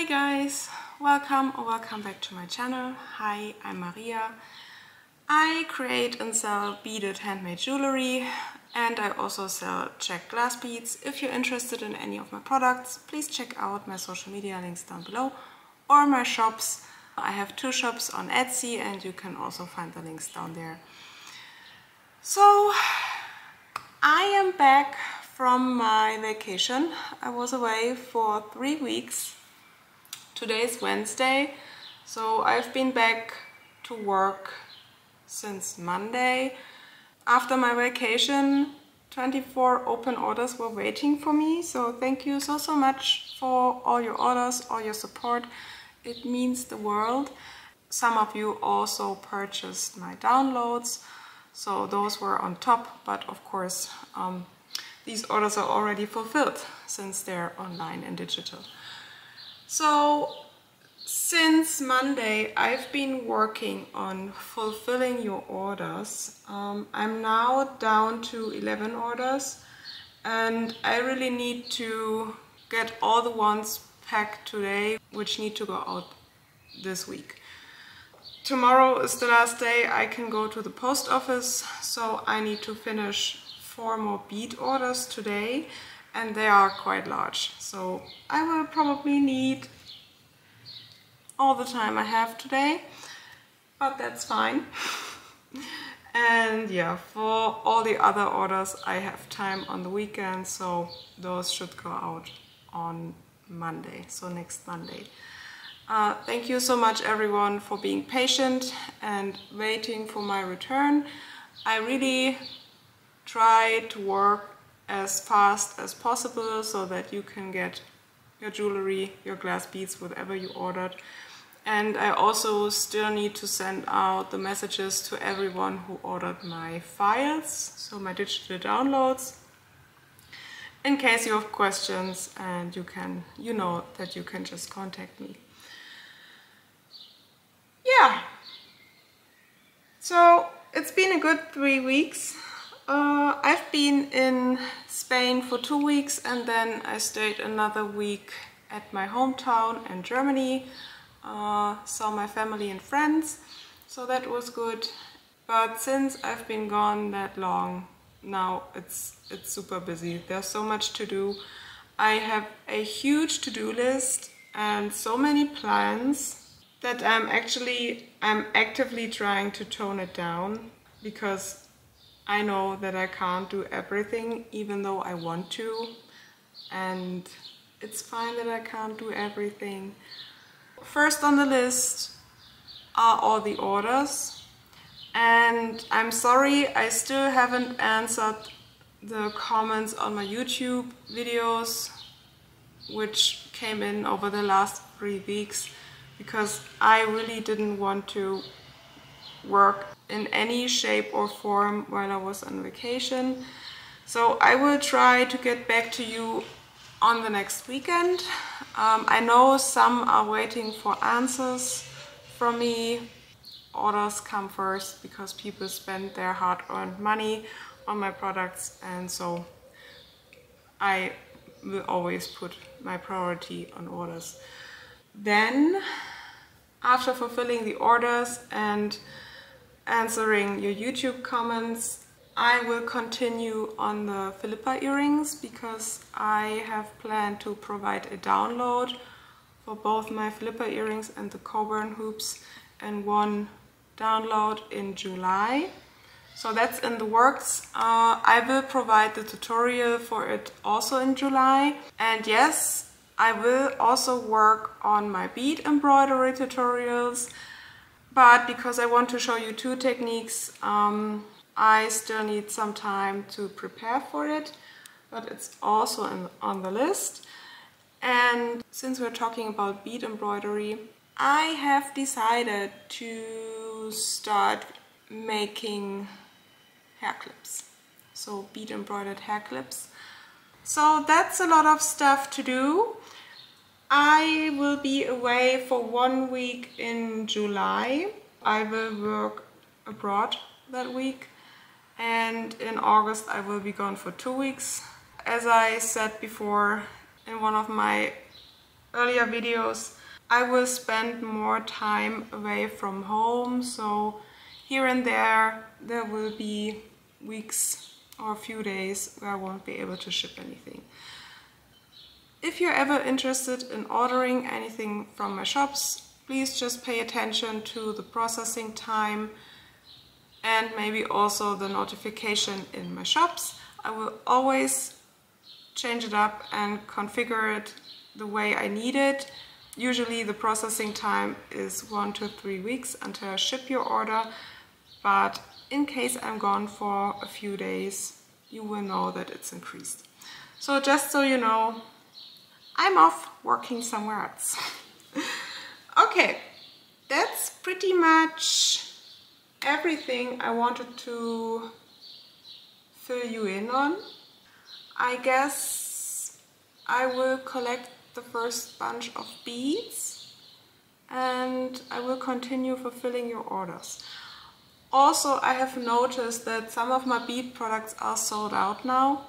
Hi guys, welcome or welcome back to my channel. Hi, I'm Maria. I create and sell beaded handmade jewelry and I also sell checked glass beads. If you're interested in any of my products, please check out my social media links down below or my shops. I have 2 shops on Etsy and you can also find the links down there. So I am back from my vacation. I was away for 3 weeks. Today is Wednesday, so I've been back to work since Monday. After my vacation, 24 open orders were waiting for me, so thank you so much for all your orders, all your support. It means the world. Some of you also purchased my downloads, so those were on top, but of course these orders are already fulfilled since they're online and digital. So since Monday I've been working on fulfilling your orders. I'm now down to 11 orders and I really need to get all the ones packed today which need to go out this week. Tomorrow is the last day I can go to the post office, so I need to finish 4 more bead orders today and they are quite large. So I will probably need all the time I have today, but that's fine. And yeah, for all the other orders I have time on the weekend, so those should go out on Monday, so next Monday. Thank you so much everyone for being patient and waiting for my return. I really try to work as fast as possible so that you can get your jewelry, your glass beads, whatever you ordered. And I also still need to send out the messages to everyone who ordered my files, so my digital downloads, in case you have questions, and you know that you can just contact me. Yeah, so it's been a good 3 weeks. I've been in Spain for 2 weeks and then I stayed another week at my hometown in Germany. Saw my family and friends, so that was good. But since I've been gone that long, now it's super busy. There's so much to do. I have a huge to-do list and so many plans that I'm actively trying to tone it down, because I know that I can't do everything even though I want to, and it's fine that I can't do everything. First on the list are all the orders, and I'm sorry I still haven't answered the comments on my YouTube videos which came in over the last 3 weeks, because I really didn't want to work in any shape or form while I was on vacation. So I will try to get back to you on the next weekend. I know some are waiting for answers from me. Orders come first because people spend their hard-earned money on my products, and so I will always put my priority on orders. Then, after fulfilling the orders and answering your YouTube comments, I will continue on the Philippa earrings, because I have planned to provide a download for both my Philippa earrings and the Coburn hoops, and one download in July. So that's in the works. I will provide the tutorial for it also in July. And yes, I will also work on my bead embroidery tutorials, but because I want to show you 2 techniques, I still need some time to prepare for it, but it's also on the list. And since we're talking about bead embroidery, I have decided to start making hair clips, so bead embroidered hair clips. So that's a lot of stuff to do. I will be away for 1 week in July. I will work abroad that week, and in August I will be gone for 2 weeks. As I said before in one of my earlier videos, I will spend more time away from home, so here and there will be weeks or a few days where I won't be able to ship anything. If you're ever interested in ordering anything from my shops, please just pay attention to the processing time and maybe also the notification in my shops. I will always change it up and configure it the way I need it. Usually the processing time is 1 to 3 weeks until I ship your order, but in case I'm gone for a few days, you will know that it's increased. So just so you know, I'm off working somewhere else. Okay, that's pretty much everything I wanted to fill you in on. I guess I will collect the first bunch of beads and I will continue fulfilling your orders. Also, I have noticed that some of my bead products are sold out now.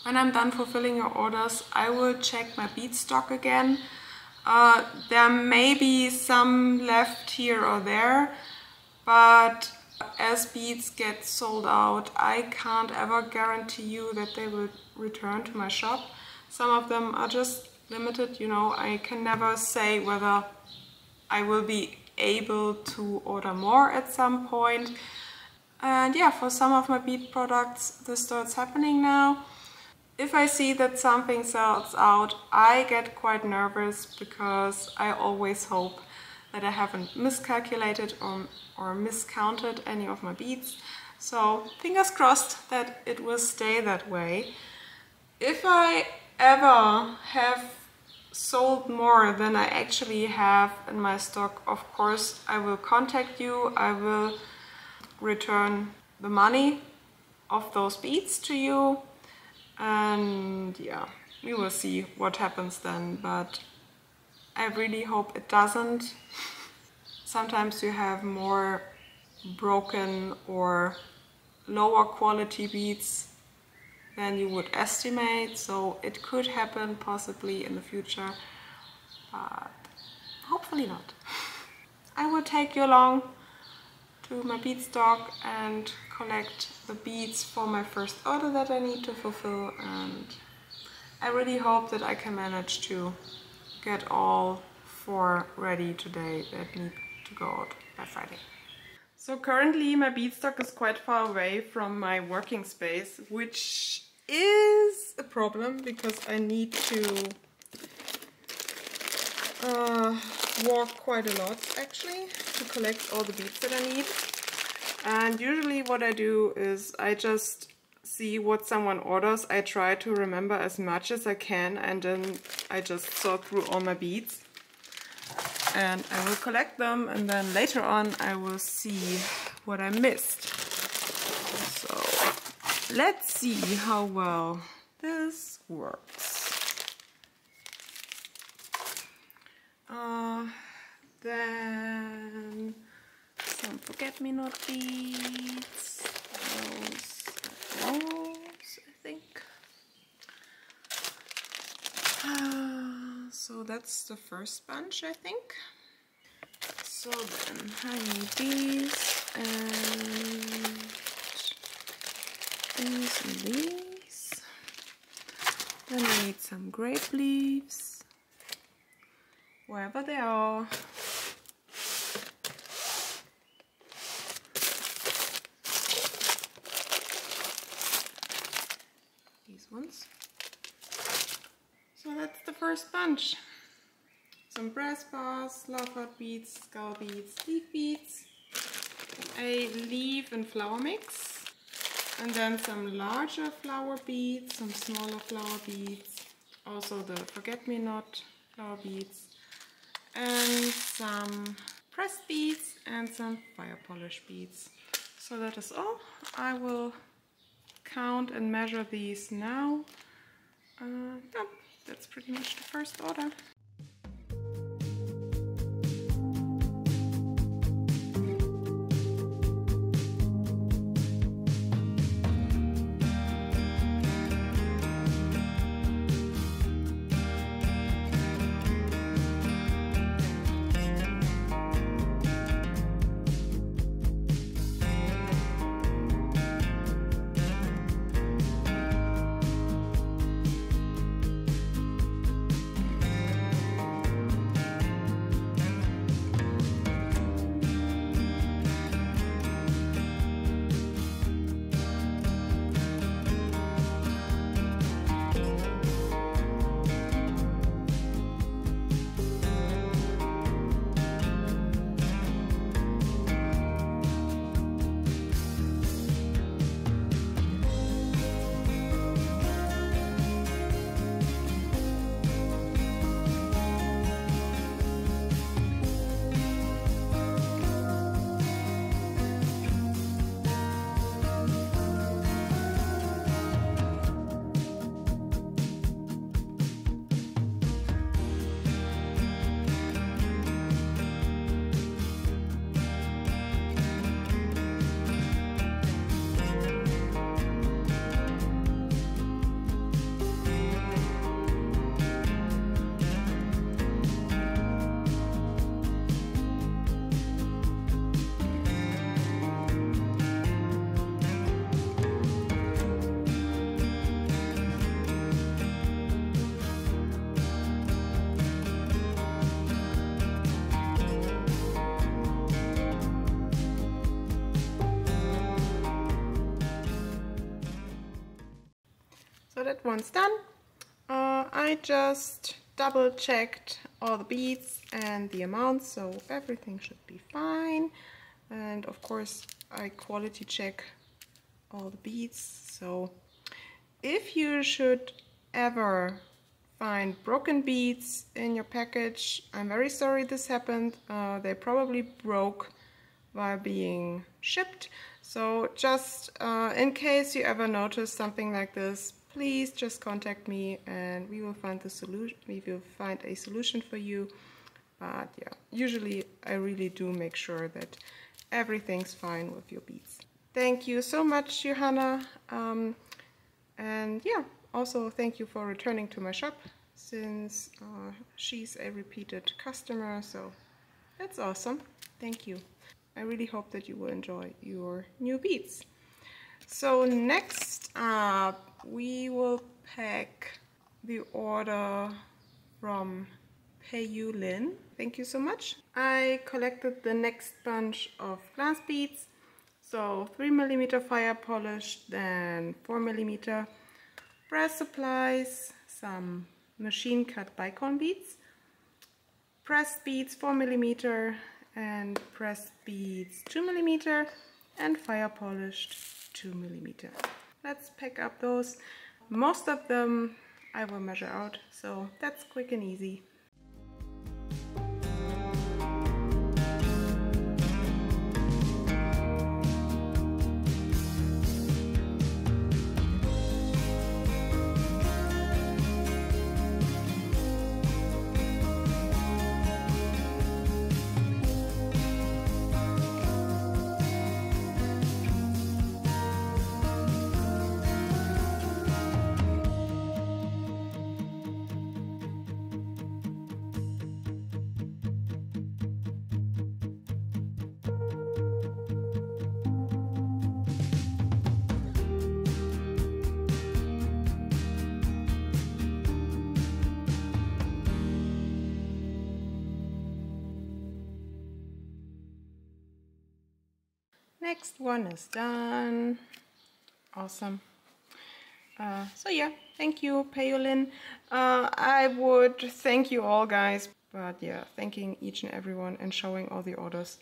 When I'm done fulfilling your orders, I will check my bead stock again. There may be some left here or there, but as beads get sold out, I can't ever guarantee you that they will return to my shop. Some of them are just limited, you know, I can never say whether I will be able to order more at some point. And yeah, for some of my bead products this starts happening now. If I see that something sells out, I get quite nervous because I always hope that I haven't miscalculated or miscounted any of my beads. So fingers crossed that it will stay that way. If I ever have sold more than I actually have in my stock, of course I will contact you. I will return the money of those beads to you, and yeah, we will see what happens then, but I really hope it doesn't. Sometimes you have more broken or lower quality beads than you would estimate, so it could happen possibly in the future, but hopefully not. I will take you along to my bead stock and collect the beads for my first order that I need to fulfill, and I really hope that I can manage to get all 4 ready today that need to go out by Friday. So currently my bead stock is quite far away from my working space, which is a problem because I need to walk quite a lot actually to collect all the beads that I need. And usually what I do is I just see what someone orders. I try to remember as much as I can, and then I just sort through all my beads and I will collect them, and then later on I will see what I missed. So let's see how well this works. Then some forget-me-not beads. Those, I think. So that's the first bunch, I think. So then I need these and these. Then I need some grape leaves, wherever they are. These ones. So that's the first bunch. Some brass bars, love heart beads, skull beads, leaf beads, a leaf and flower mix, and then some larger flower beads, some smaller flower beads, also the forget-me-not flower beads, and some pressed beads and some fire polish beads. So that is all. I will count and measure these now. Yeah, that's pretty much the first order. so that one's done. I just double checked all the beads and the amounts, so everything should be fine. And of course I quality check all the beads. So if you should ever find broken beads in your package, I'm very sorry this happened. They probably broke while being shipped. So just in case you ever notice something like this, please just contact me and we will find the solution. We will find a solution for you. But yeah, usually I really do make sure that everything's fine with your beads. Thank you so much, Johanna. And yeah, also thank you for returning to my shop, since she's a repeated customer, so that's awesome. Thank you. I really hope that you will enjoy your new beads. So next up, we will pack the order from Kandelion. Thank you so much. I collected the next bunch of glass beads. So 3mm fire polished, then 4mm brass supplies, some machine cut bicone beads, pressed beads 4mm, and pressed beads 2mm, and fire polished 2mm. Let's pack up those. Most of them I will measure out, so that's quick and easy. Next one is done. Awesome. So yeah, thank you, Kandelion. I would thank you all, guys, but yeah, thanking each and everyone and showing all the orders,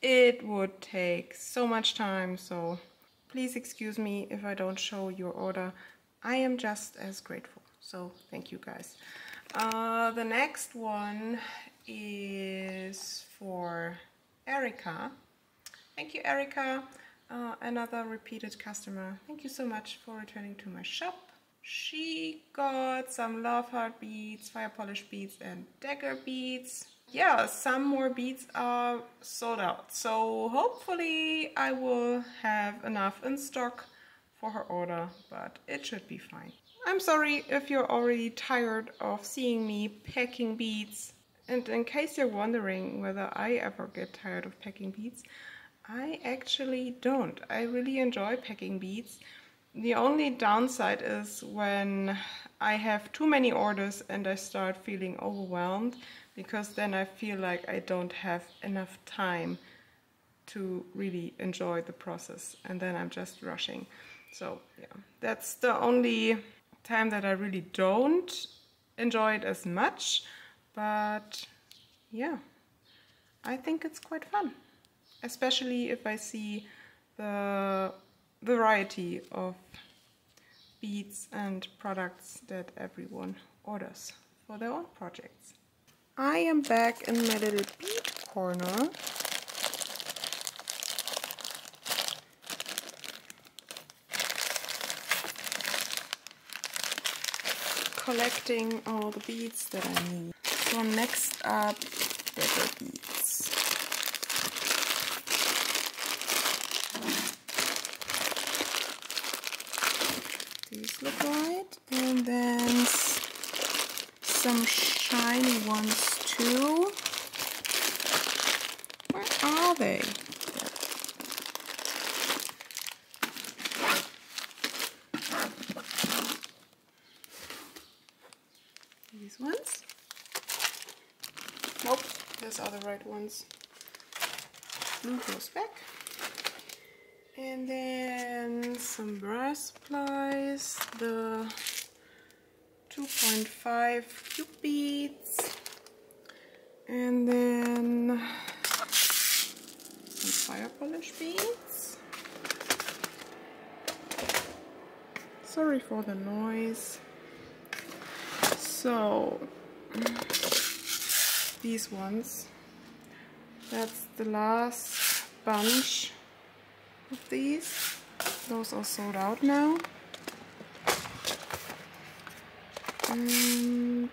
it would take so much time, so please excuse me if I don't show your order. I am just as grateful, so thank you, guys. The next one is for Erica. Thank you, Erica, another repeated customer. Thank you so much for returning to my shop. She got some love heart beads, fire polish beads, and dagger beads. Yeah, some more beads are sold out, so hopefully I will have enough in stock for her order, but it should be fine. I'm sorry if you're already tired of seeing me packing beads. And in case you're wondering whether I ever get tired of packing beads, I actually don't. I really enjoy packing beads. The only downside is when I have too many orders and I start feeling overwhelmed, because then I feel like I don't have enough time to really enjoy the process, and then I'm just rushing. So yeah, that's the only time that I really don't enjoy it as much, but yeah, I think it's quite fun. Especially if I see the variety of beads and products that everyone orders for their own projects. I am back in my little bead corner. Collecting all the beads that I need. So next up, dagger beads. These look right, and then some shiny ones too. Where are they? These ones? Nope, those are the right ones. Blue goes back. And then some brass supplies. The 2.5 cube beads, and then some fire polish beads. Sorry for the noise. So these ones, that's the last bunch of these. Those are sold out now. And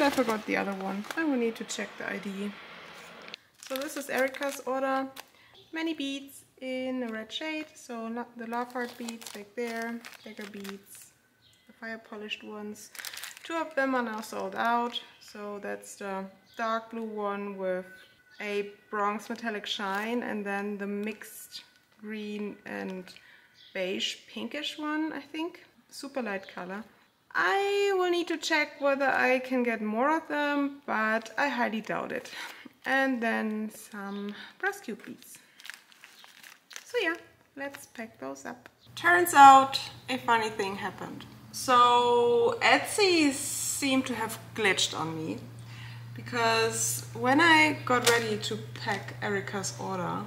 I forgot the other one. I will need to check the ID. So this is Erica's order. Many beads in a red shade. So not the love heart beads like there, dagger beads, the fire polished ones. 2 of them are now sold out. So that's the dark blue one with a bronze metallic shine, and then the mixed green and beige pinkish one, I think. Super light color. I will need to check whether I can get more of them, but I highly doubt it. And then some brass cube beads. So yeah, let's pack those up. Turns out a funny thing happened. So Etsy seemed to have glitched on me, because when I got ready to pack Erica's order,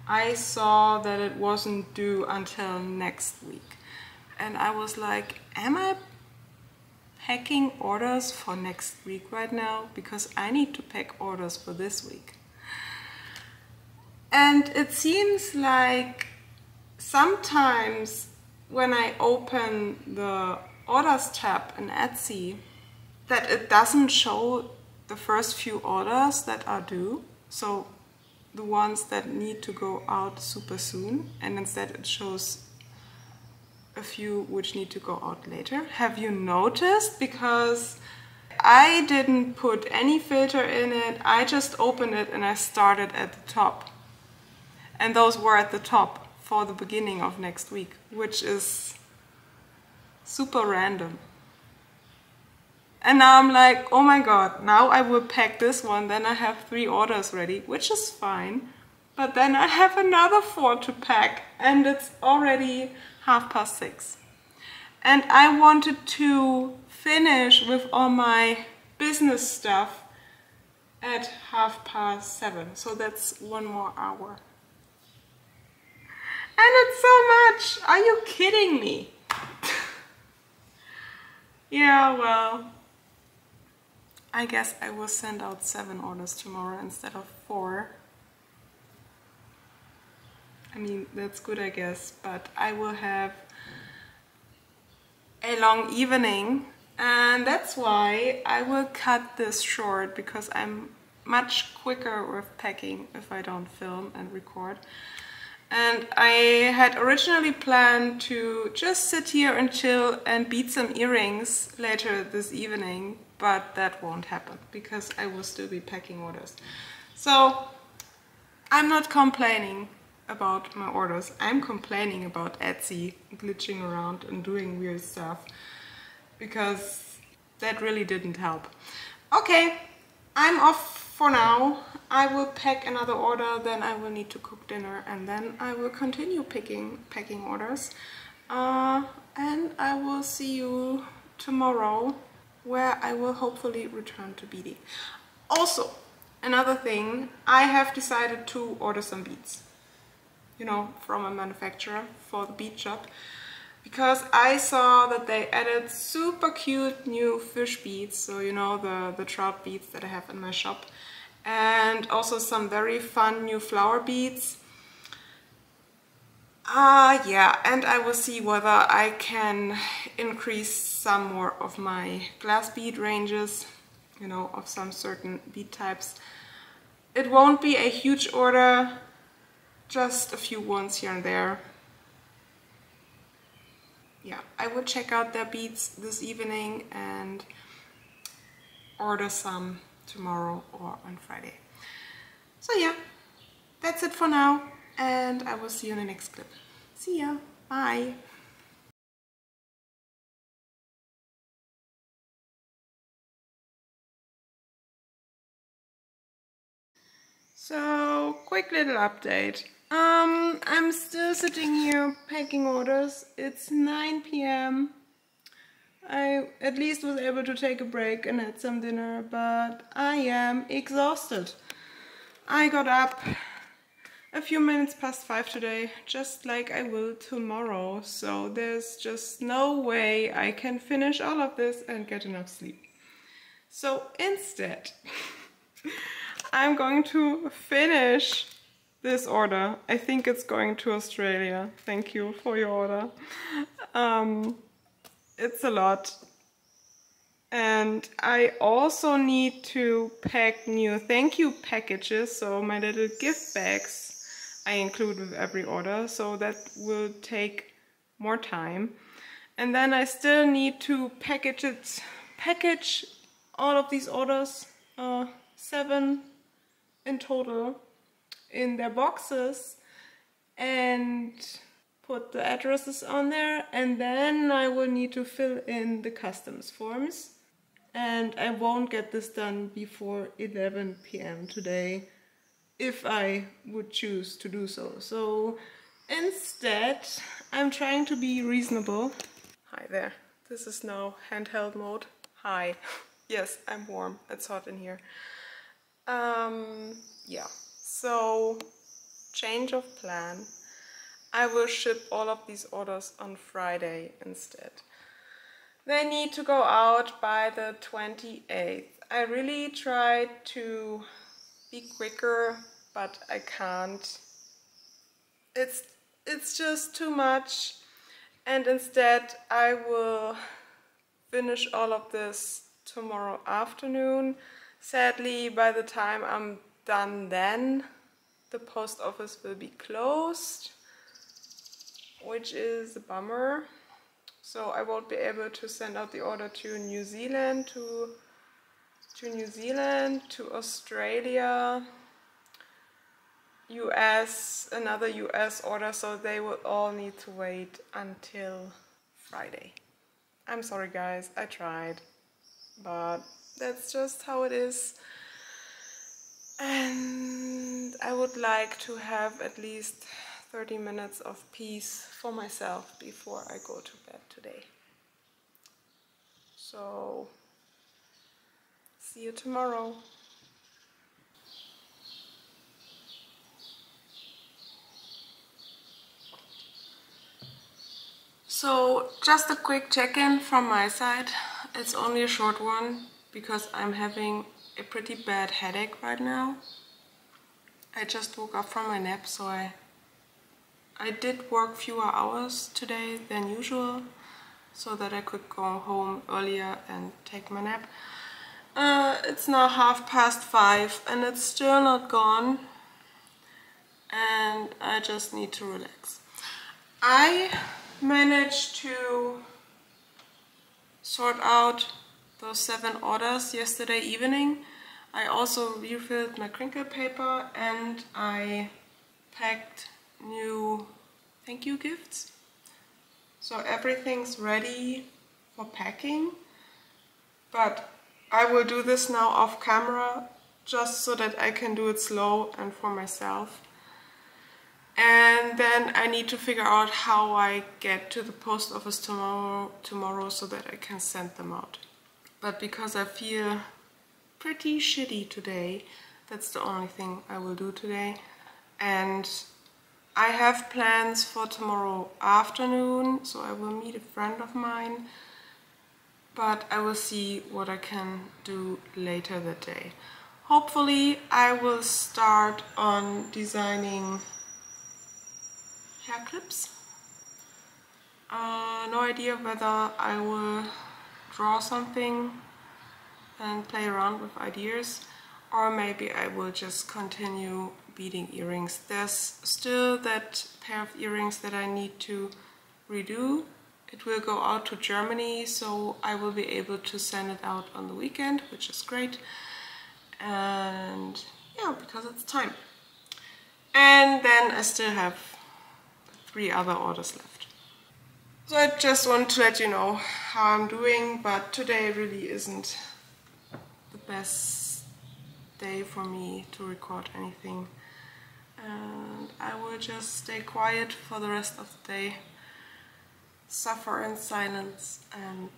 I saw that it wasn't due until next week. And I was like, am I packing orders for next week right now? Because I need to pack orders for this week. And it seems like sometimes when I open the orders tab in Etsy, that it doesn't show the first few orders that are due. So the ones that need to go out super soon, and instead it shows a few which need to go out later. Have you noticed? Because I didn't put any filter in it. I just opened it and I started at the top. And those were at the top for the beginning of next week, which is super random. And now I'm like, oh my god, now I will pack this one, then I have 3 orders ready, which is fine. But then I have another 4 to pack, and it's already 6:30. And I wanted to finish with all my business stuff at 7:30, so that's 1 more hour. And it's so much! Are you kidding me? Yeah, well, I guess I will send out 7 orders tomorrow instead of 4. I mean, that's good, I guess, but I will have a long evening, and that's why I will cut this short, because I'm much quicker with packing if I don't film and record. And I had originally planned to just sit here and chill and beat some earrings later this evening, but that won't happen because I will still be packing orders. So I'm not complaining about my orders. I'm complaining about Etsy glitching around and doing weird stuff, because that really didn't help. Okay, I'm off for now. I will pack another order, then I will need to cook dinner, and then I will continue packing orders. And I will see you tomorrow, where I will hopefully return to beading. Also, another thing, I have decided to order some beads, you know, from a manufacturer for the bead shop, because I saw that they added super cute new fish beads, so you know, the trout beads that I have in my shop, and also some very fun new flower beads. Yeah, and I will see whether I can increase some more of my glass bead ranges, you know, of some certain bead types. It won't be a huge order, just a few ones here and there. Yeah, I will check out their beads this evening and order some tomorrow or on Friday. So yeah, that's it for now, and I will see you in the next clip. See ya, bye! So, quick little update. I'm still sitting here packing orders. It's 9 p.m. I at least was able to take a break and had some dinner, but I am exhausted. I got up a few minutes past 5 today, just like I will tomorrow, so there's just no way I can finish all of this and get enough sleep. So instead, I'm going to finish this order. I think it's going to Australia. Thank you for your order. It's a lot. And I also need to pack new thank you packages, so my little gift bags I include with every order, so that will take more time. And then I still need to package all of these orders, 7 in total, in their boxes and put the addresses on there, and then I will need to fill in the customs forms. And I won't get this done before 11 p.m. today if I would choose to do so. So instead, I'm trying to be reasonable. Hi there. This is now handheld mode. Hi. Yes, I'm warm. It's hot in here. Yeah. So, change of plan. I will ship all of these orders on Friday instead. They need to go out by the 28th. I really tried to be quicker, but I can't. It's just too much. And instead I will finish all of this tomorrow afternoon. Sadly, by the time I'm done then, the post office will be closed, which is a bummer. So I won't be able to send out the order to New Zealand, to Australia, US, another US order, so they will all need to wait until Friday. I'm sorry guys, I tried, but that's just how it is. And I would like to have at least 30 minutes of peace for myself before I go to bed today. So, see you tomorrow. So, just a quick check-in from my side. It's only a short one because I'm having a pretty bad headache right now. I just woke up from my nap, so I did work fewer hours today than usual, so that I could go home earlier and take my nap. It's now 5:30 and it's still not gone, and I just need to relax. I managed to sort out those 7 orders yesterday evening. I also refilled my crinkle paper and I packed new thank you gifts. So everything's ready for packing, but I will do this now off camera just so that I can do it slow and for myself. And then I need to figure out how I get to the post office tomorrow so that I can send them out. But because I feel pretty shitty today, that's the only thing I will do today. And I have plans for tomorrow afternoon, so I will meet a friend of mine, but I will see what I can do later that day. Hopefully I will start on designing hair clips. No idea whether I will draw something and play around with ideas, or maybe I will just continue beading earrings. There's still that pair of earrings that I need to redo. It will go out to Germany, so I will be able to send it out on the weekend, which is great. And yeah, because it's time. And then I still have 3 other orders left. So I just want to let you know how I'm doing, but today really isn't the best day for me to record anything. and I will just stay quiet for the rest of the day, suffer in silence, and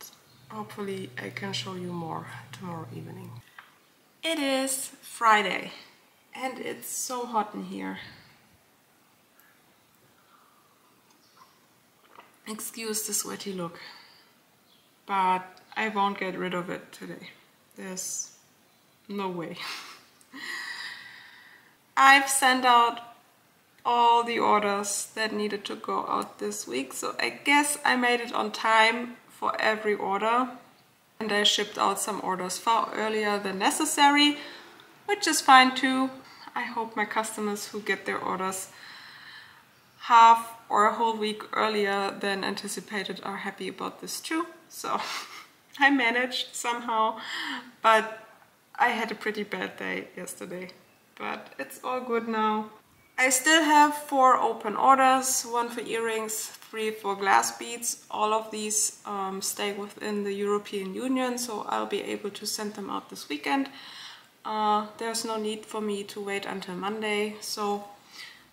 hopefully I can show you more tomorrow evening. It is Friday and it's so hot in here. Excuse the sweaty look, but I won't get rid of it today. There's no way. I've sent out all the orders that needed to go out this week, so I guess I made it on time for every order. And I shipped out some orders far earlier than necessary, which is fine too. I hope my customers who get their orders half or a whole week earlier than anticipated are happy about this too. So I managed somehow, but I had a pretty bad day yesterday, but it's all good now. I still have 4 open orders, 1 for earrings, 3 for glass beads. All of these stay within the European Union, so I'll be able to send them out this weekend. There's no need for me to wait until Monday, so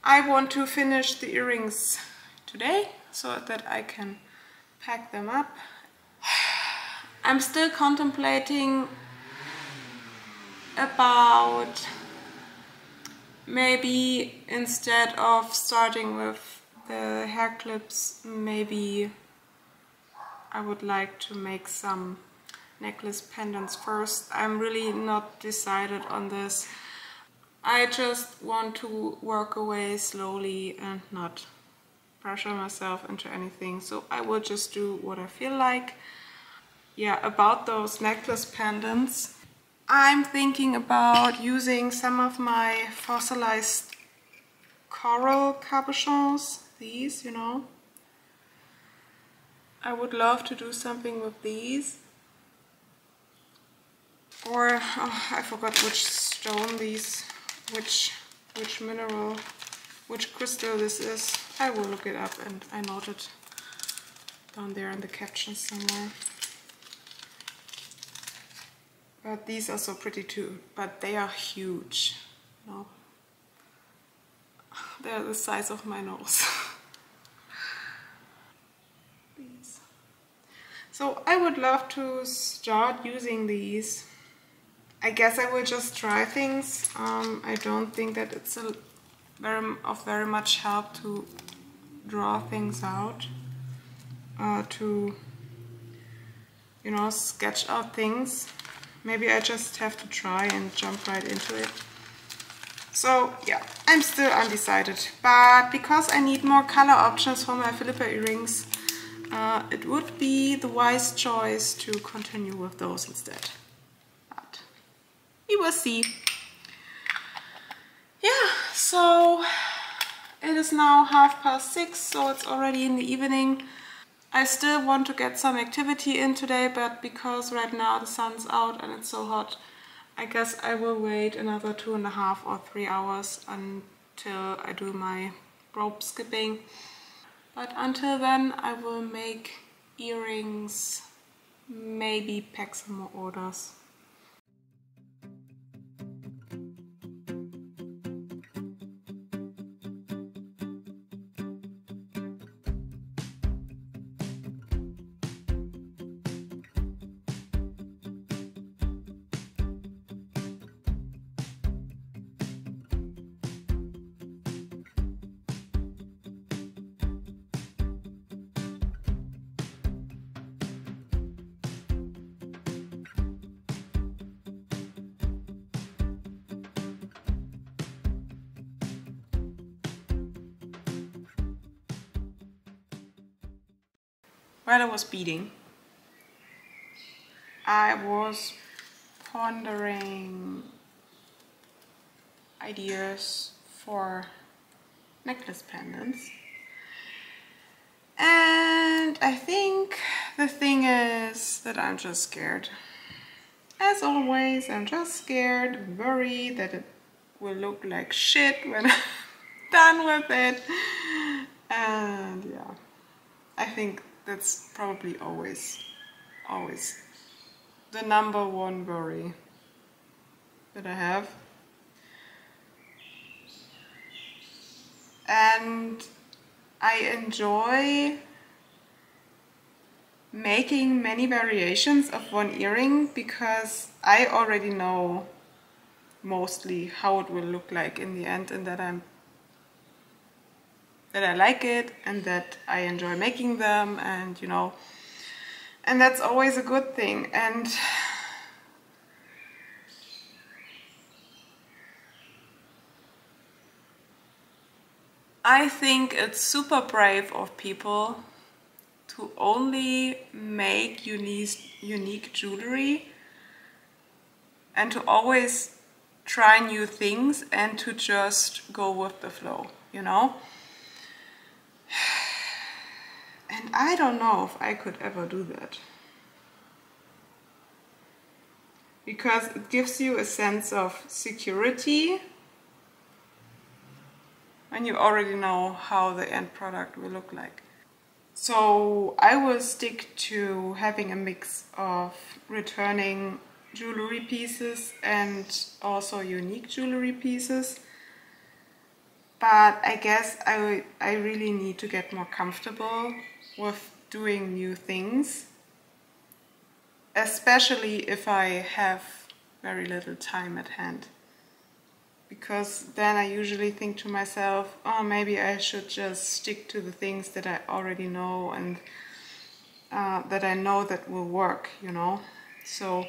I want to finish the earrings today so that I can pack them up. I'm still contemplating about maybe instead of starting with the hair clips, maybe I would like to make some necklace pendants first. I'm really not decided on this. I just want to work away slowly and not pressure myself into anything, so I will just do what I feel like. Yeah, about those necklace pendants, I'm thinking about using some of my fossilized coral cabochons, these, you know. I would love to do something with these. Or, oh, I forgot which stone these, which mineral, which crystal this is. I will look it up and I note it down there in the captions somewhere. But these are so pretty too, but they are huge. No, they're the size of my nose. These. So I would love to start using these. I guess I will just try things. I don't think that it's of very much help to draw things out, to, you know, sketch out things. Maybe I just have to try and jump right into it. So yeah, I'm still undecided, but because I need more color options for my Philippa earrings, it would be the wise choice to continue with those instead. But we will see. Yeah, so it is now 6:30, so it's already in the evening. I still want to get some activity in today, but because right now the sun's out and it's so hot, I guess I will wait another 2.5 or 3 hours until I do my rope skipping. But until then I will make earrings, maybe pack some more orders. While I was beading, I was pondering ideas for necklace pendants, and I think the thing is that I'm just scared. As always, I'm just scared and worried that it will look like shit when I'm done with it, and yeah, I think that's probably always the #1 worry that I have. and I enjoy making many variations of one earring because I already know mostly how it will look like in the end, and that I like it and that I enjoy making them, and you know, and that's always a good thing. And I think it's super brave of people to only make unique jewelry and to always try new things and to just go with the flow, you know? And I don't know if I could ever do that. Because it gives you a sense of security when you already know how the end product will look like. So I will stick to having a mix of returning jewelry pieces and also unique jewelry pieces. But I guess I really need to get more comfortable with doing new things, especially if I have very little time at hand. Because then I usually think to myself, oh, maybe I should just stick to the things that I already know and that I know that will work, you know. So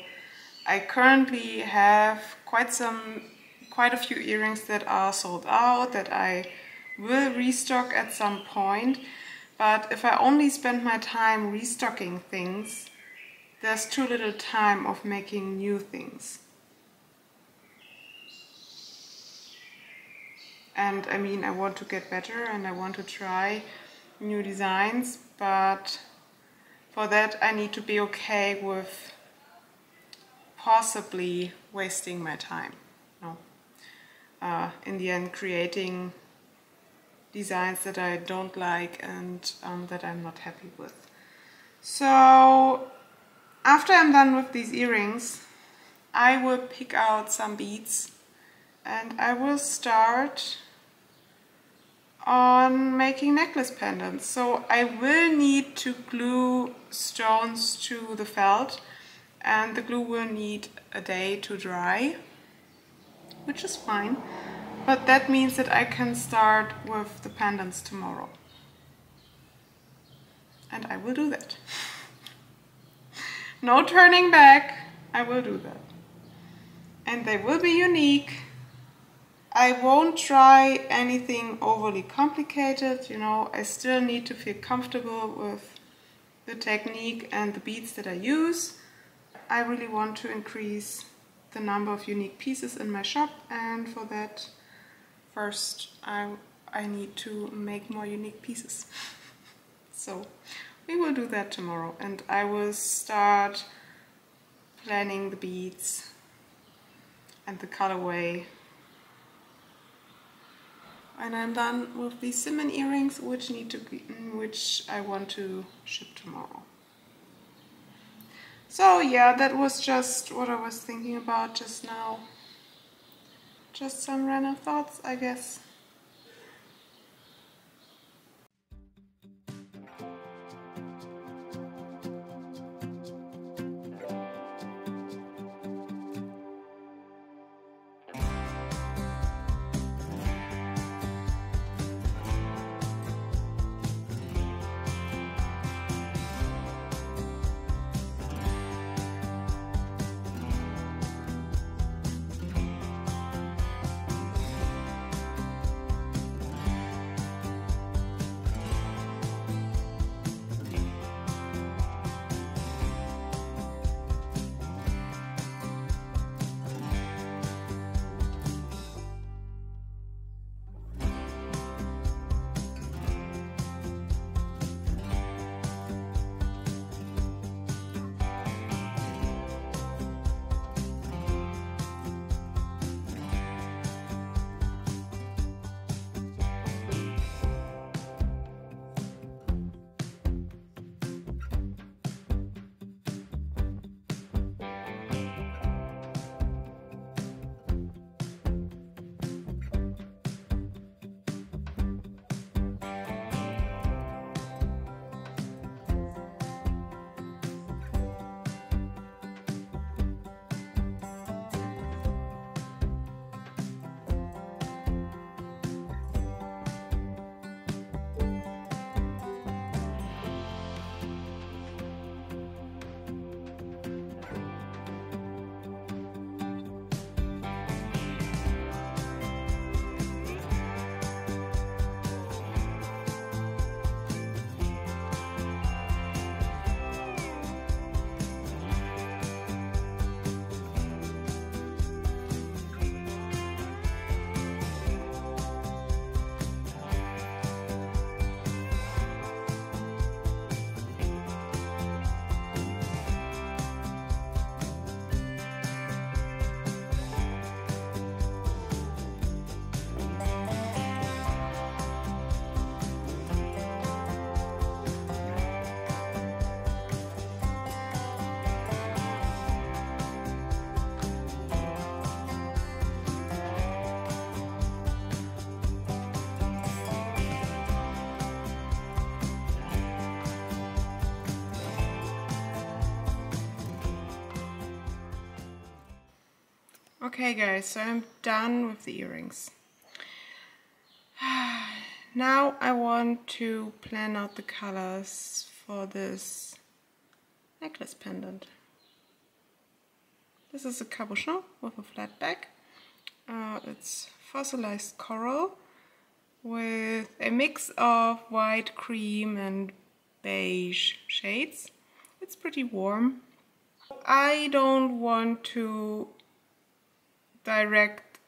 I currently have quite a few earrings that are sold out that I will restock at some point. But if I only spend my time restocking things, there's too little time of making new things. And I mean, I want to get better and I want to try new designs, but for that I need to be okay with possibly wasting my time. No. In the end, creating designs that I don't like and that I'm not happy with. So after I'm done with these earrings, I will pick out some beads and I will start on making necklace pendants. So I will need to glue stones to the felt, and the glue will need a day to dry, which is fine, but that means that I can start with the pendants tomorrow, and I will do that. No turning back, I will do that, and they will be unique. I won't try anything overly complicated, you know. I still need to feel comfortable with the technique and the beads that I use. I really want to increase the number of unique pieces in my shop, and for that first I need to make more unique pieces. So we will do that tomorrow, and I will start planning the beads and the colorway. And I'm done with these cinnamon earrings, which I want to ship tomorrow. So yeah, that was just what I was thinking about just now. Just some random thoughts, I guess. Okay guys, so I'm done with the earrings. Now I want to plan out the colors for this necklace pendant. This is a cabochon with a flat back. It's fossilized coral with a mix of white, cream and beige shades. It's pretty warm. I don't want to direct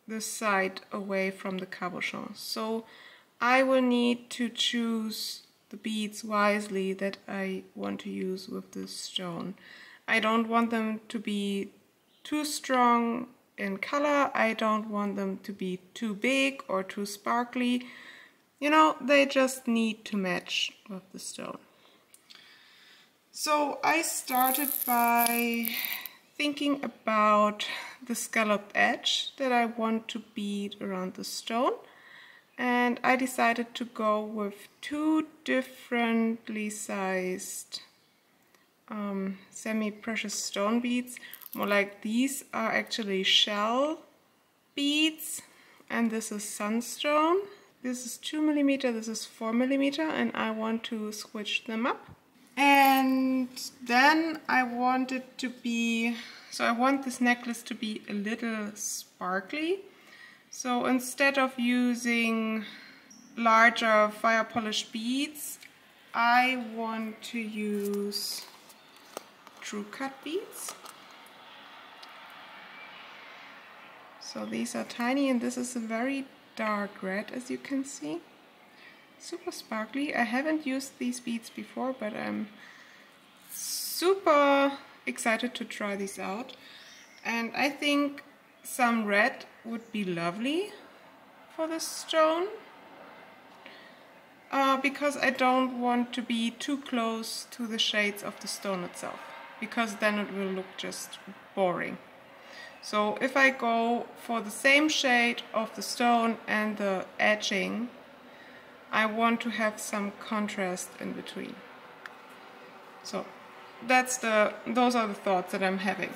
the side away from the cabochon, so I will need to choose the beads wisely that I want to use with this stone. I don't want them to be too strong in color, I don't want them to be too big or too sparkly. You know, they just need to match with the stone. So I started by thinking about the scalloped edge that I want to bead around the stone, and I decided to go with two differently sized semi-precious stone beads. More like these are actually shell beads, and this is sunstone. This is 2mm, this is 4mm, and I want to switch them up. And then I want it to be, so I want this necklace to be a little sparkly. So instead of using larger fire polished beads, I want to use true cut beads. So these are tiny, and this is a very dark red, as you can see. Super sparkly. I haven't used these beads before, but I'm super excited to try these out. And I think some red would be lovely for this stone, because I don't want to be too close to the shades of the stone itself, because then it will look just boring. So if I go for the same shade of the stone and the edging, I want to have some contrast in between. So those are the thoughts that I'm having.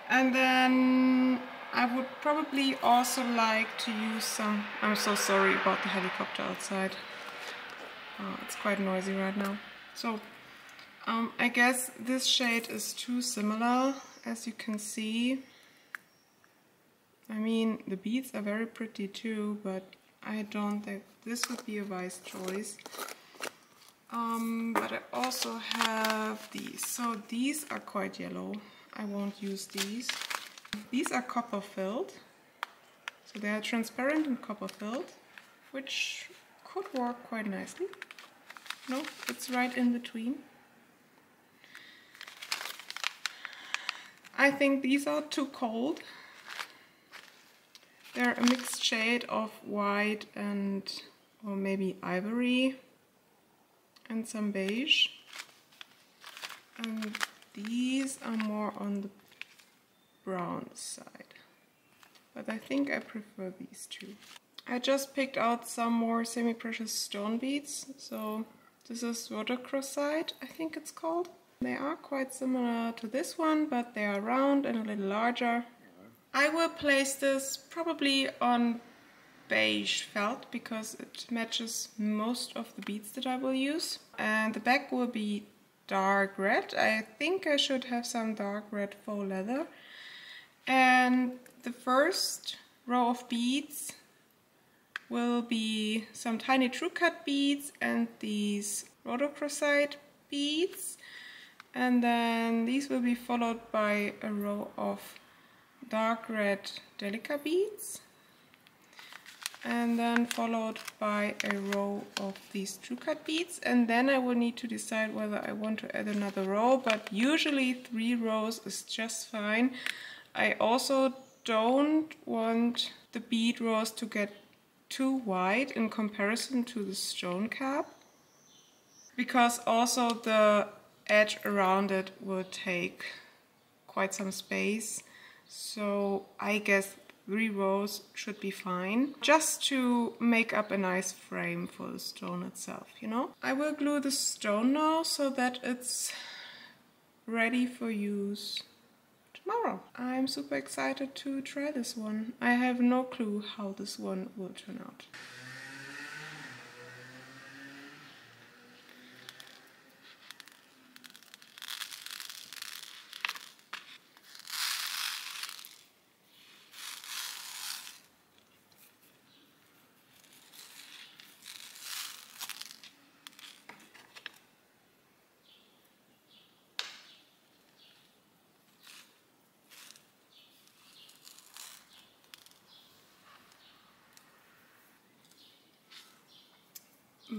And then I would probably also like to use some, I'm so sorry about the helicopter outside. It's quite noisy right now. So I guess this shade is too similar, as you can see. I mean, the beads are very pretty too, but I don't think this would be a wise choice. But I also have these. So these are quite yellow. I won't use these. These are copper filled. So they are transparent and copper filled, which could work quite nicely. No, it's right in between. I think these are too cold. They're a mixed shade of white and, or maybe ivory, and some beige. And these are more on the brown side. But I think I prefer these two. I just picked out some more semi-precious stone beads. So this is rhodochrosite, I think it's called. They are quite similar to this one, but they are round and a little larger. I will place this probably on beige felt because it matches most of the beads that I will use. And the back will be dark red. I think I should have some dark red faux leather. And the first row of beads will be some tiny true cut beads and these rhodochrosite beads. And then these will be followed by a row of dark red delica beads, and then followed by a row of these true cut beads, and then I will need to decide whether I want to add another row, but usually 3 rows is just fine. I also don't want the bead rows to get too wide in comparison to the stone cap, because also the edge around it will take quite some space. So I guess 3 rows should be fine, just to make up a nice frame for the stone itself, you know. I will glue the stone now so that it's ready for use tomorrow. I'm super excited to try this one. I have no clue how this one will turn out.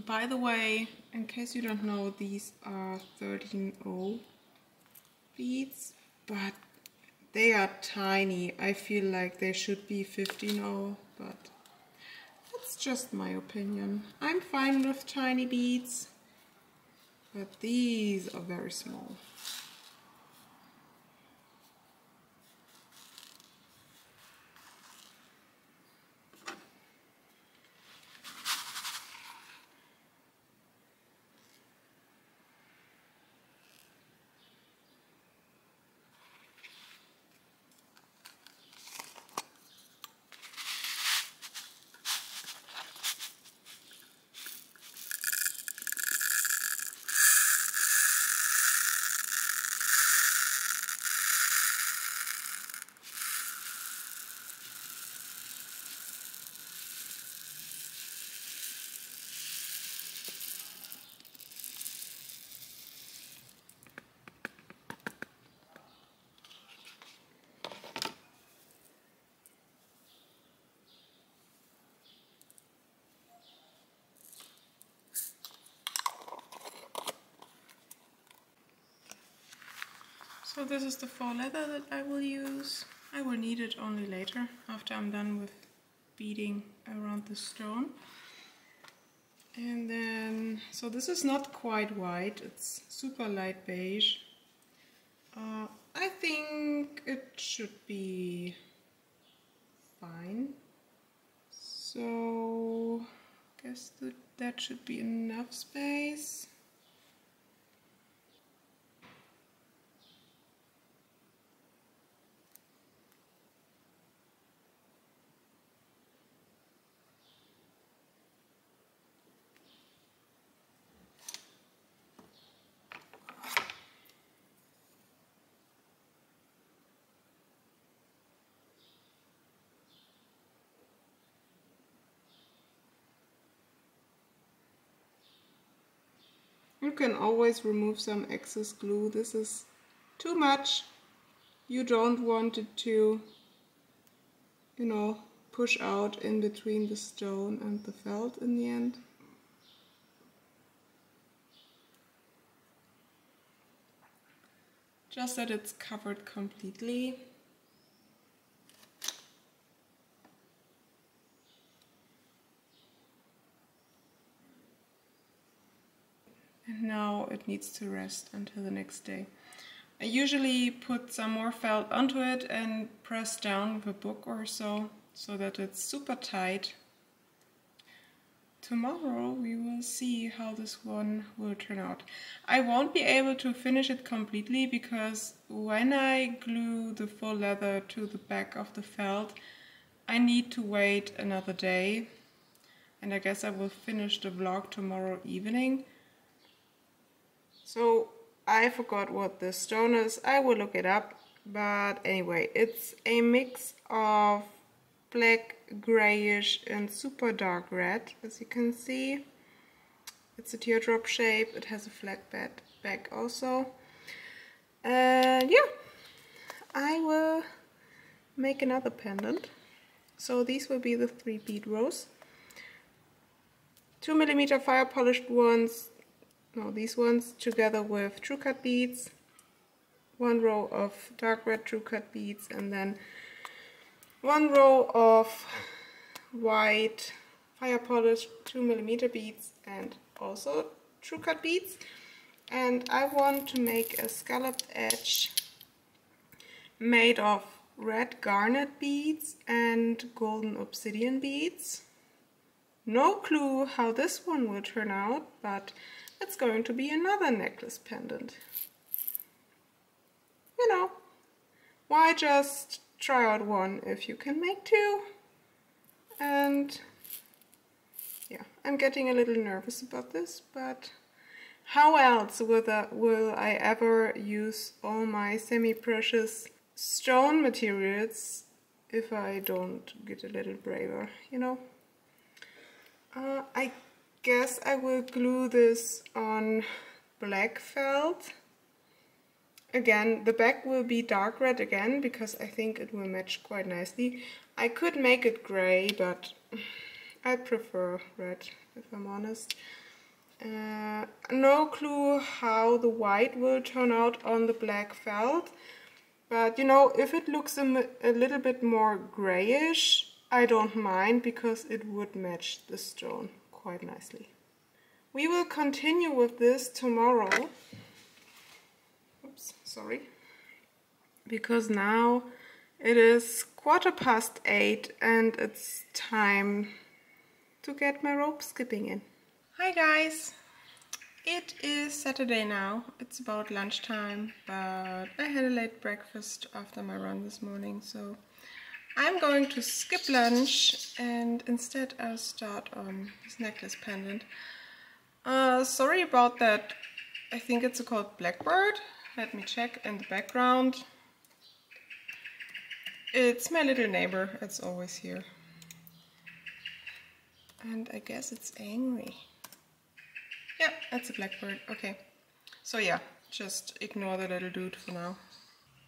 By the way, in case you don't know, these are 13.0 beads, but they are tiny. I feel like they should be 15.0, but that's just my opinion. I'm fine with tiny beads, but these are very small. So this is the faux leather that I will use. I will need it only later, after I'm done with beading around the stone. And then, so this is not quite white, it's super light beige. I think it should be fine. So, I guess that should be enough space. You can always remove some excess glue. This is too much. You don't want it to, you know, push out in between the stone and the felt in the end. Just that it's covered completely. And now it needs to rest until the next day. I usually put some more felt onto it and press down with a book or so that it's super tight. Tomorrow we will see how this one will turn out. I won't be able to finish it completely because when I glue the faux leather to the back of the felt, I need to wait another day. And I guess I will finish the vlog tomorrow evening. So I forgot what this stone is. I will look it up. But anyway, it's a mix of black, grayish and super dark red, as you can see. It's a teardrop shape. It has a flat back also. And yeah, I will make another pendant. So these will be the 3 bead rows. 2mm fire polished ones. No, these ones together with true cut beads, 1 row of dark red true cut beads, and then 1 row of white fire polished 2mm beads and also true cut beads. And I want to make a scalloped edge made of red garnet beads and golden obsidian beads. No clue how this one will turn out, but it's going to be another necklace pendant. You know, why just try out one if you can make two? And yeah, I'm getting a little nervous about this, but how else will I ever use all my semi-precious stone materials if I don't get a little braver, you know? I guess I will glue this on black felt. Again, the back will be dark red again because I think it will match quite nicely. I could make it gray, but I prefer red, if I'm honest. No clue how the white will turn out on the black felt, but you know, if it looks a little bit more grayish, I don't mind because it would match the stone quite nicely. We will continue with this tomorrow. Oops, sorry. Because now it is 8:15 and it's time to get my rope skipping in. Hi guys! It is Saturday now. It's about lunchtime, but I had a late breakfast after my run this morning, so I'm going to skip lunch and instead I'll start on this necklace pendant. Sorry about that. I think it's called Blackbird. Let me check in the background. It's my little neighbor. It's always here. And I guess it's angry. Yeah, that's a blackbird. Okay. So yeah, just ignore the little dude for now.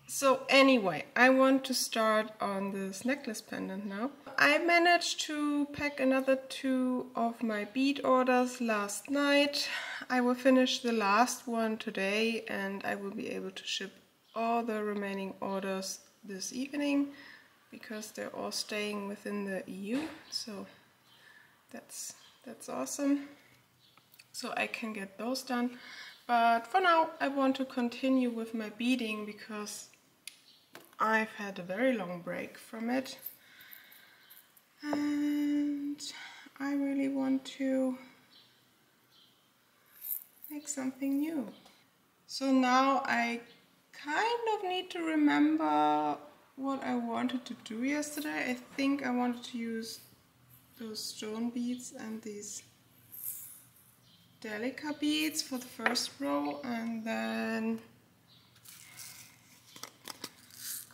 So anyway, I want to start on this necklace pendant now. I managed to pack another 2 of my bead orders last night. I will finish the last one today and I will be able to ship all the remaining orders this evening because they're all staying within the EU. So that's awesome. So I can get those done. But for now I want to continue with my beading because I've had a very long break from it and I really want to make something new. So now I kind of need to remember what I wanted to do yesterday. I think I wanted to use those stone beads and these Delica beads for the first row and then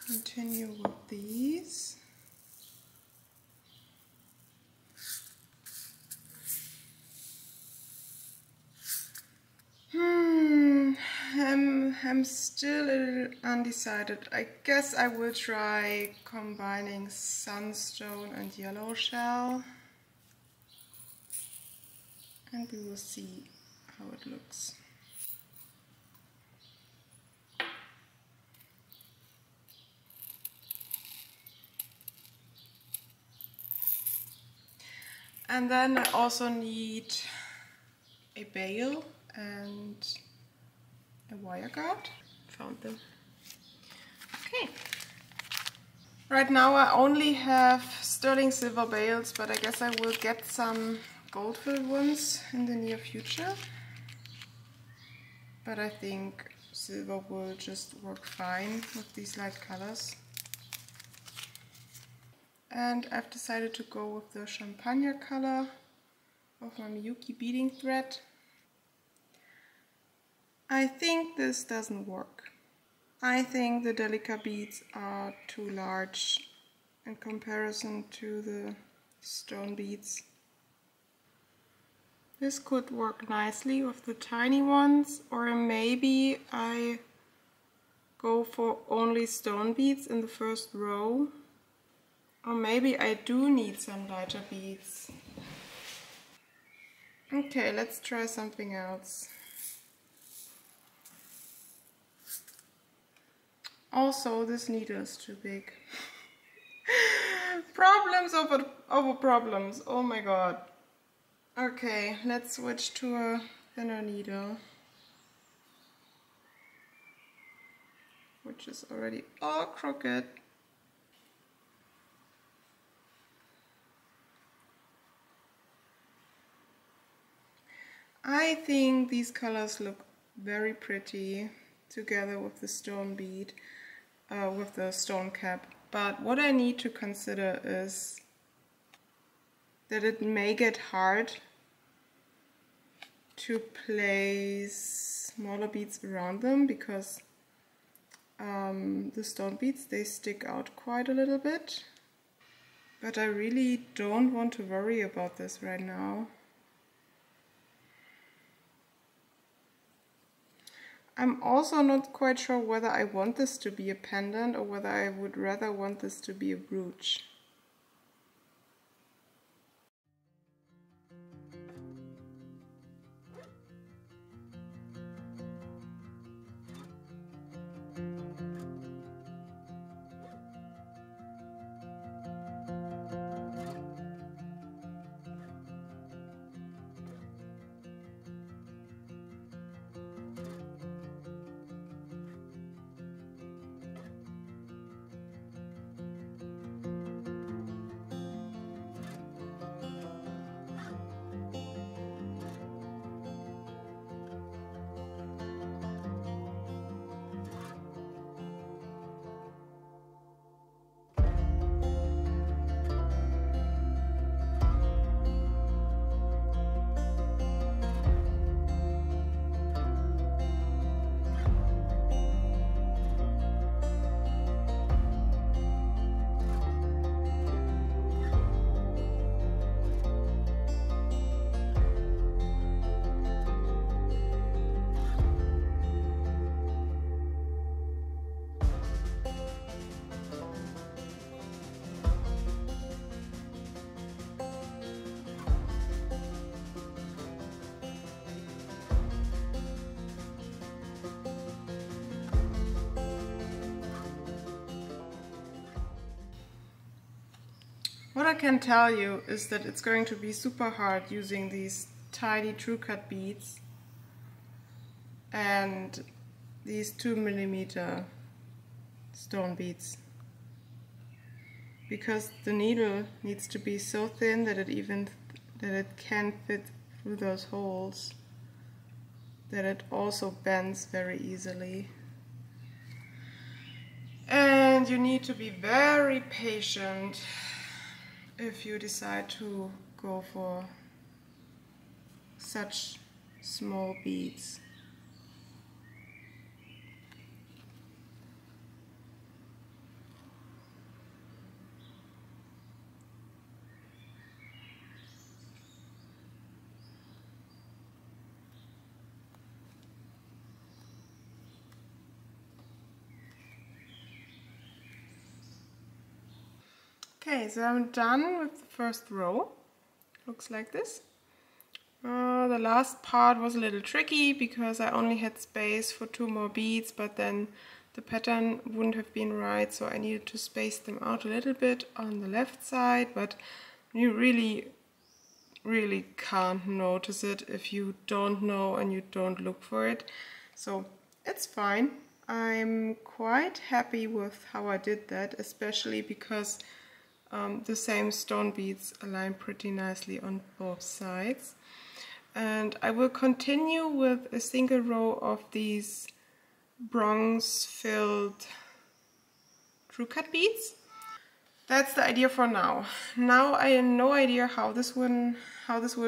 continue with these. I'm still a little undecided. I guess I will try combining sunstone and yellow shell. And we will see how it looks. And then I also need a bail and a wire guard. Found them. Okay. Right now I only have sterling silver bails, but I guess I will get some gold-filled ones in the near future. But I think silver will just work fine with these light colors. And I've decided to go with the champagne color of my Miyuki beading thread. I think this doesn't work. I think the Delica beads are too large in comparison to the stone beads. This could work nicely with the tiny ones, or maybe I go for only stone beads in the first row. Or maybe I do need some lighter beads. Okay, let's try something else. Also, this needle is too big. Problems over problems, oh my god. Okay, let's switch to a thinner needle, which is already all crooked. I think these colors look very pretty together with the stone bead. with the stone cap. But what I need to consider is that it may get hard to place smaller beads around them, because the stone beads, they stick out quite a little bit. But I really don't want to worry about this right now. I'm also not quite sure whether I want this to be a pendant or whether I would rather want this to be a brooch. What I can tell you is that it's going to be super hard using these tiny true cut beads and these 2mm stone beads, because the needle needs to be so thin that it can fit through those holes, that it also bends very easily. And you need to be very patient if you decide to go for such small beads. Okay, so I'm done with the first row. Looks like this. The last part was a little tricky because I only had space for 2 more beads, but then the pattern wouldn't have been right, so I needed to space them out a little bit on the left side, but you really can't notice it if you don't know and you don't look for it. So it's fine. I'm quite happy with how I did that, especially because the same stone beads align pretty nicely on both sides. And I will continue with a single row of these bronze filled true cut beads. That's the idea for now. Now I have no idea how this will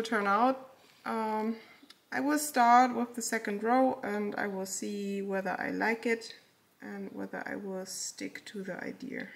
turn out. I will start with the second row and I will see whether I like it and whether I will stick to the idea.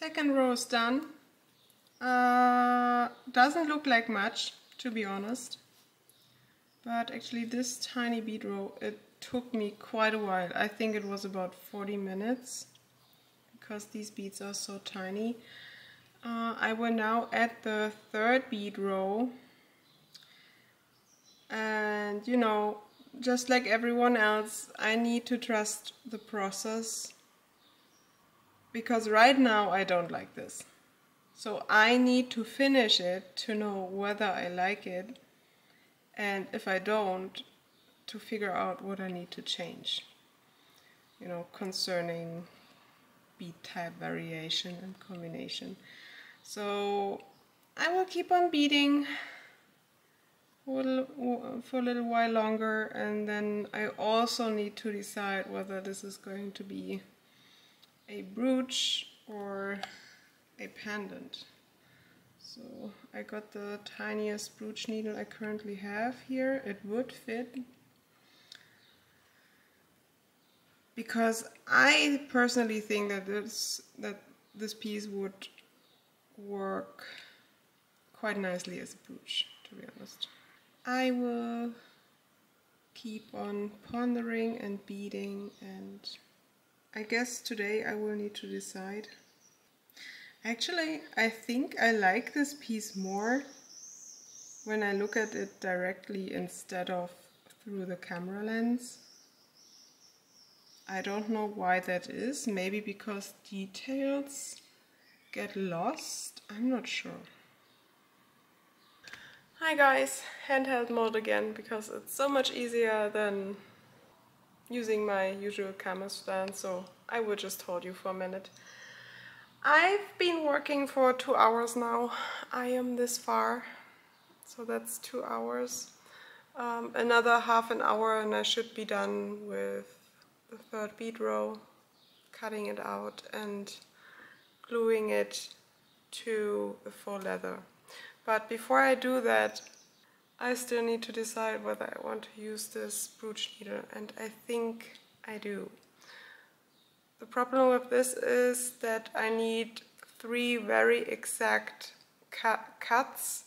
Second row is done. Doesn't look like much, to be honest. But actually this tiny bead row, it took me quite a while. I think it was about 40 minutes because these beads are so tiny. I will now add the third bead row. And you know, just like everyone else, I need to trust the process. Because right now I don't like this. So I need to finish it to know whether I like it, and if I don't, to figure out what I need to change, you know, concerning bead type variation and combination. So I will keep on beading for a little while longer, and then I also need to decide whether this is going to be a brooch or a pendant. So I got the tiniest brooch needle I currently have here. It would fit because I personally think that this piece would work quite nicely as a brooch, to be honest. I will keep on pondering and beading, and I guess today I will need to decide. Actually, I think I like this piece more when I look at it directly instead of through the camera lens. I don't know why that is. Maybe because details get lost? I'm not sure. Hi guys, handheld mode again because it's so much easier than using my usual camera stand, so I will just hold you for a minute. I've been working for 2 hours now. I am this far, so that's 2 hours. Another half an hour and I should be done with the third bead row, cutting it out and gluing it to the faux leather. But before I do that, I still need to decide whether I want to use this brooch needle, and I think I do. The problem with this is that I need 3 very exact cuts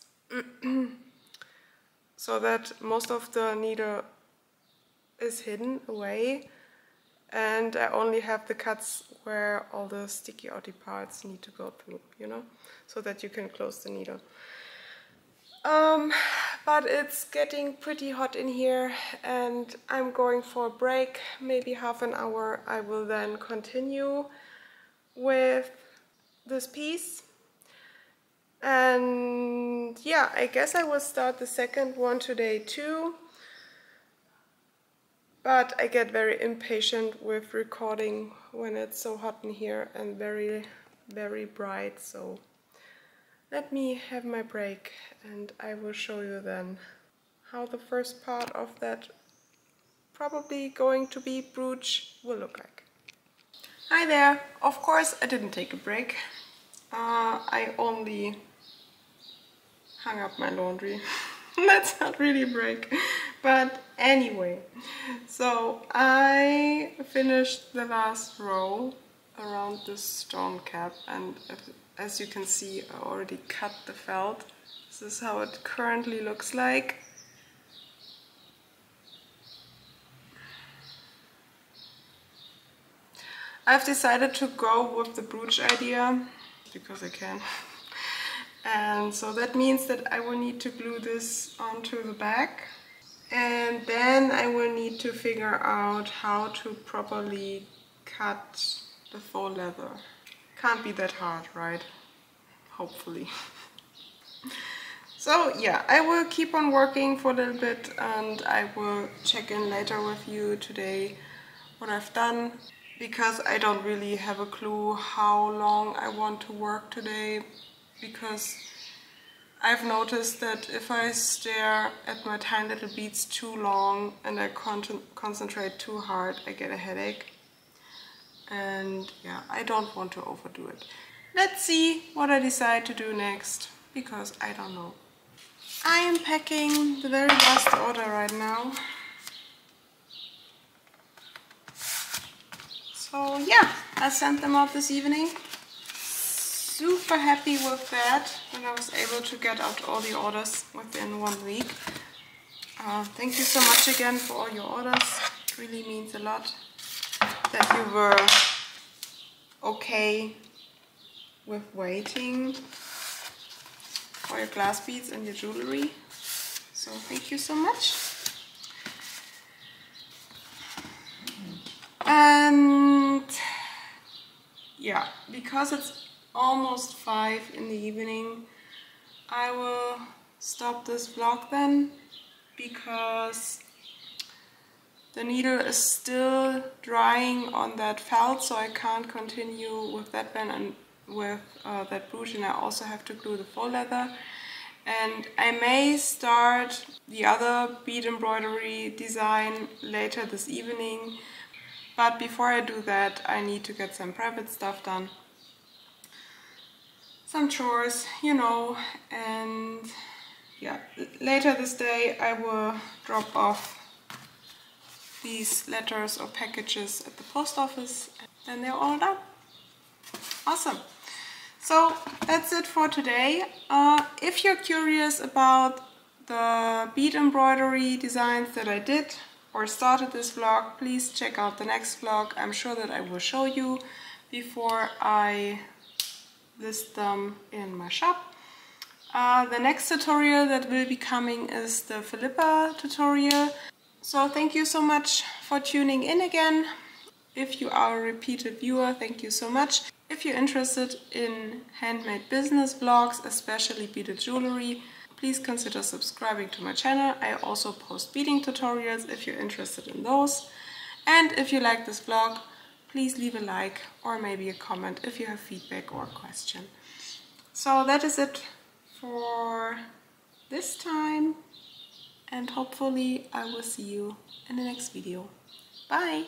so that most of the needle is hidden away, and I only have the cuts where all the sticky outy parts need to go through, you know, so that you can close the needle. But it's getting pretty hot in here and I'm going for a break, maybe half an hour. I will then continue with this piece. And yeah, I guess I will start the second one today too. But I get very impatient with recording when it's so hot in here and very, very bright. So let me have my break and I will show you then how the first part of that probably going to be brooch will look like. Hi there! Of course I didn't take a break. I only hung up my laundry. That's not really a break. But anyway, so I finished the last row around this stone cap, and as you can see I already cut the felt. This is how it currently looks like. I've decided to go with the brooch idea because I can. And so that means that I will need to glue this onto the back. And then I will need to figure out how to properly cut the faux leather. Can't be that hard, right? Hopefully. So yeah, I will keep on working for a little bit and I will check in later with you today what I've done, because I don't really have a clue how long I want to work today, because I've noticed that if I stare at my tiny little beads too long and I concentrate too hard, I get a headache. And yeah, I don't want to overdo it. Let's see what I decide to do next, because I don't know. I am packing the very last order right now. So yeah, I sent them out this evening. super happy with that, when I was able to get out all the orders within 1 week. Thank you so much again for all your orders. It really means a lot that you were okay with waiting for your glass beads and your jewelry. So thank you so much. And yeah, because it's almost 5 in the evening, I will stop this vlog then, because the needle is still drying on that felt, so I can't continue with that band and with that brooch, and I also have to glue the faux leather. And I may start the other bead embroidery design later this evening, but before I do that, I need to get some private stuff done. Some chores, you know, and yeah, later this day I will drop off these letters or packages at the post office, and then they're all done. Awesome. So that's it for today. If you're curious about the bead embroidery designs that I did or started this vlog, please check out the next vlog. I'm sure that I will show you before I list them in my shop. The next tutorial that will be coming is the Philippa tutorial. So thank you so much for tuning in again. If you are a repeated viewer, thank you so much. If you're interested in handmade business vlogs, especially beaded jewelry, please consider subscribing to my channel. I also post beading tutorials if you're interested in those. And if you like this vlog, please leave a like or maybe a comment if you have feedback or question. So that is it for this time, and hopefully I will see you in the next video. Bye!